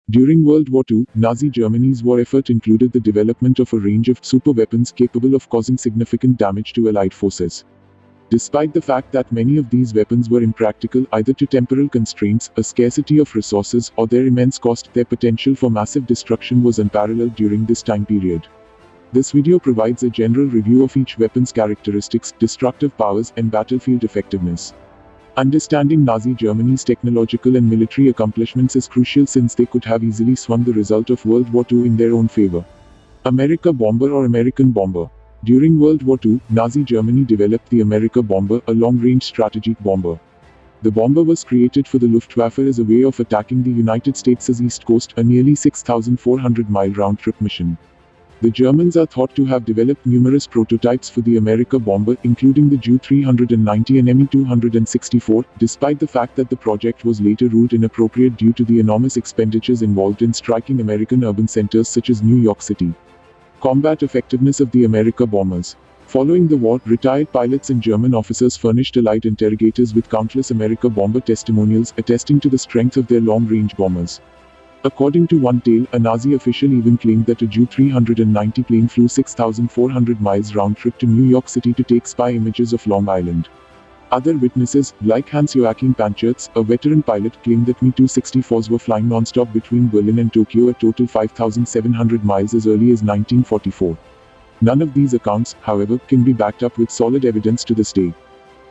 During World War II, Nazi Germany's war effort included the development of a range of superweapons capable of causing significant damage to Allied forces. Despite the fact that many of these weapons were impractical either to temporal constraints, a scarcity of resources, or their immense cost, their potential for massive destruction was unparalleled during this time period. This video provides a general review of each weapon's characteristics, destructive powers, and battlefield effectiveness. Understanding Nazi Germany's technological and military accomplishments is crucial since they could have easily swung the result of World War II in their own favor. America Bomber or American Bomber. During World War II, Nazi Germany developed the America Bomber, a long-range strategic bomber. The bomber was created for the Luftwaffe as a way of attacking the United States' East Coast, a nearly 6,400-mile round-trip mission. The Germans are thought to have developed numerous prototypes for the America Bomber, including the Ju-390 and Me-264, despite the fact that the project was later ruled inappropriate due to the enormous expenditures involved in striking American urban centers such as New York City. Combat effectiveness of the America bombers. Following the war, retired pilots and German officers furnished Allied interrogators with countless America bomber testimonials attesting to the strength of their long-range bombers. According to one tale, a Nazi official even claimed that a Ju-390 plane flew 6,400 miles round-trip to New York City to take spy images of Long Island. Other witnesses, like Hans-Joachim Panchertz, a veteran pilot, claimed that Me-264s were flying non-stop between Berlin and Tokyo a total 5,700 miles as early as 1944. None of these accounts, however, can be backed up with solid evidence to this day.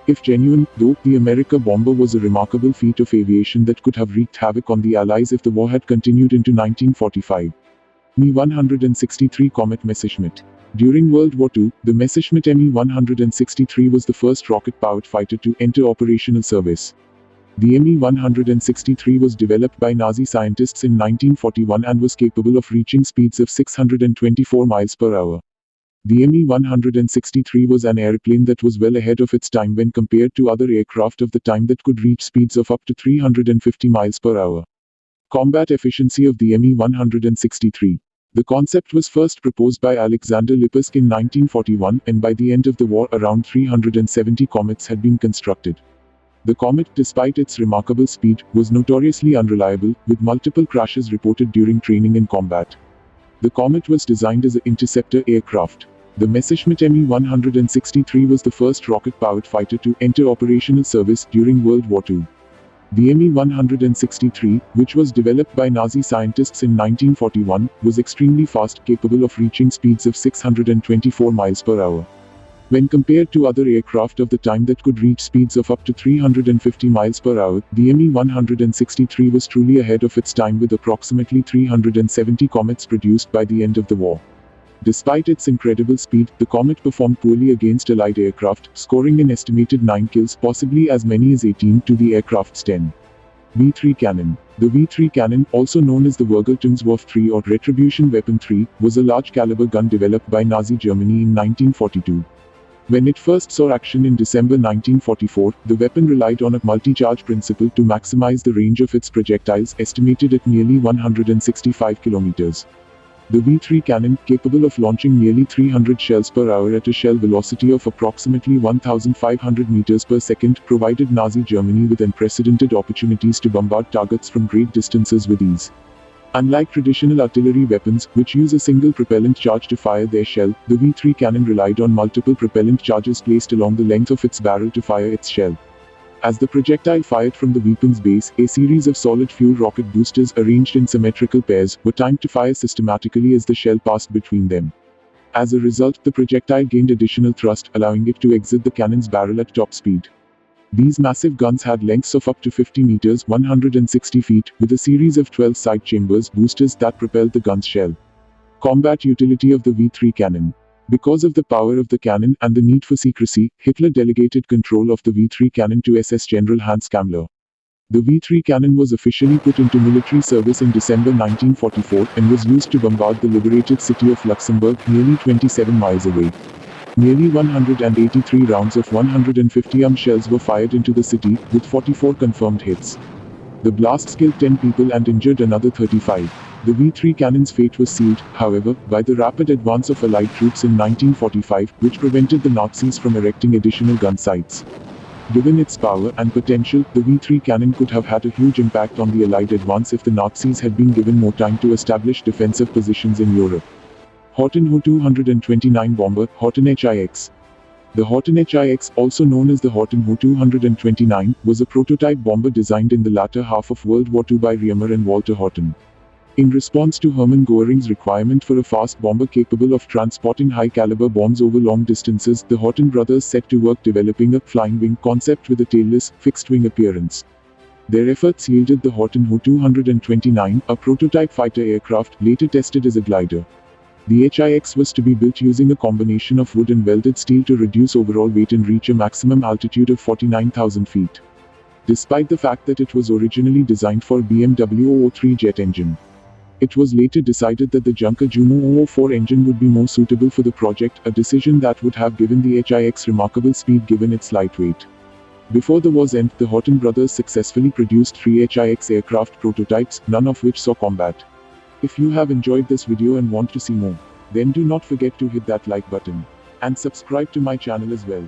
If genuine, though, the America Bomber was a remarkable feat of aviation that could have wreaked havoc on the Allies if the war had continued into 1945. Me-163 Comet Messerschmitt. During World War II, the Messerschmitt Me-163 was the first rocket-powered fighter to enter operational service. The Me-163 was developed by Nazi scientists in 1941 and was capable of reaching speeds of 624 miles per hour. The Me-163 was an airplane that was well ahead of its time when compared to other aircraft of the time that could reach speeds of up to 350 miles per hour. Combat efficiency of the Me-163. The concept was first proposed by Alexander Lippershey in 1941, and by the end of the war around 370 Comets had been constructed. The Comet, despite its remarkable speed, was notoriously unreliable, with multiple crashes reported during training and combat. The Comet was designed as an interceptor aircraft. The Messerschmitt Me-163 was the first rocket-powered fighter to enter operational service during World War II. The Me-163, which was developed by Nazi scientists in 1941, was extremely fast, capable of reaching speeds of 624 miles per hour. When compared to other aircraft of the time that could reach speeds of up to 350 miles per hour, the Me-163 was truly ahead of its time with approximately 370 Comets produced by the end of the war. Despite its incredible speed, the Comet performed poorly against Allied aircraft, scoring an estimated 9 kills, possibly as many as 18 to the aircraft's 10. V3 Cannon. The V3 cannon, also known as the Vergeltungswurf 3 or Retribution Weapon 3, was a large-caliber gun developed by Nazi Germany in 1942. When it first saw action in December 1944, the weapon relied on a multi-charge principle to maximize the range of its projectiles, estimated at nearly 165 kilometers. The V3 cannon, capable of launching nearly 300 shells per hour at a shell velocity of approximately 1,500 meters per second, provided Nazi Germany with unprecedented opportunities to bombard targets from great distances with ease. Unlike traditional artillery weapons, which use a single propellant charge to fire their shell, the V3 cannon relied on multiple propellant charges placed along the length of its barrel to fire its shell. As the projectile fired from the weapon's base, a series of solid-fuel rocket boosters arranged in symmetrical pairs were timed to fire systematically as the shell passed between them. As a result, the projectile gained additional thrust, allowing it to exit the cannon's barrel at top speed. These massive guns had lengths of up to 50 meters (160 feet), with a series of 12 side chambers boosters that propelled the gun's shell. Combat utility of the V3 cannon. Because of the power of the cannon and the need for secrecy, Hitler delegated control of the V3 cannon to SS General Hans Kammler. The V3 cannon was officially put into military service in December 1944 and was used to bombard the liberated city of Luxembourg, nearly 27 miles away. Nearly 183 rounds of 150 shells were fired into the city, with 44 confirmed hits. The blasts killed 10 people and injured another 35. The V3 cannon's fate was sealed, however, by the rapid advance of Allied troops in 1945, which prevented the Nazis from erecting additional gun sites. Given its power and potential, the V-3 cannon could have had a huge impact on the Allied advance if the Nazis had been given more time to establish defensive positions in Europe. Horten Hu-229 bomber, Horten HIX. The Horten HIX, also known as the Horten Hu-229, was a prototype bomber designed in the latter half of World War II by Reaumur and Walter Horten. In response to Hermann Göring's requirement for a fast bomber capable of transporting high-caliber bombs over long distances, the Horten brothers set to work developing a flying wing concept with a tailless, fixed-wing appearance. Their efforts yielded the Horten Hu-229, a prototype fighter aircraft, later tested as a glider. The HIX was to be built using a combination of wood and welded steel to reduce overall weight and reach a maximum altitude of 49,000 feet. Despite the fact that it was originally designed for a BMW 003 jet engine, it was later decided that the Junker Jumo 004 engine would be more suitable for the project, a decision that would have given the HIX remarkable speed given its lightweight. Before the war's end, the Horten brothers successfully produced 3 HIX aircraft prototypes, none of which saw combat. If you have enjoyed this video and want to see more, then do not forget to hit that like button and subscribe to my channel as well.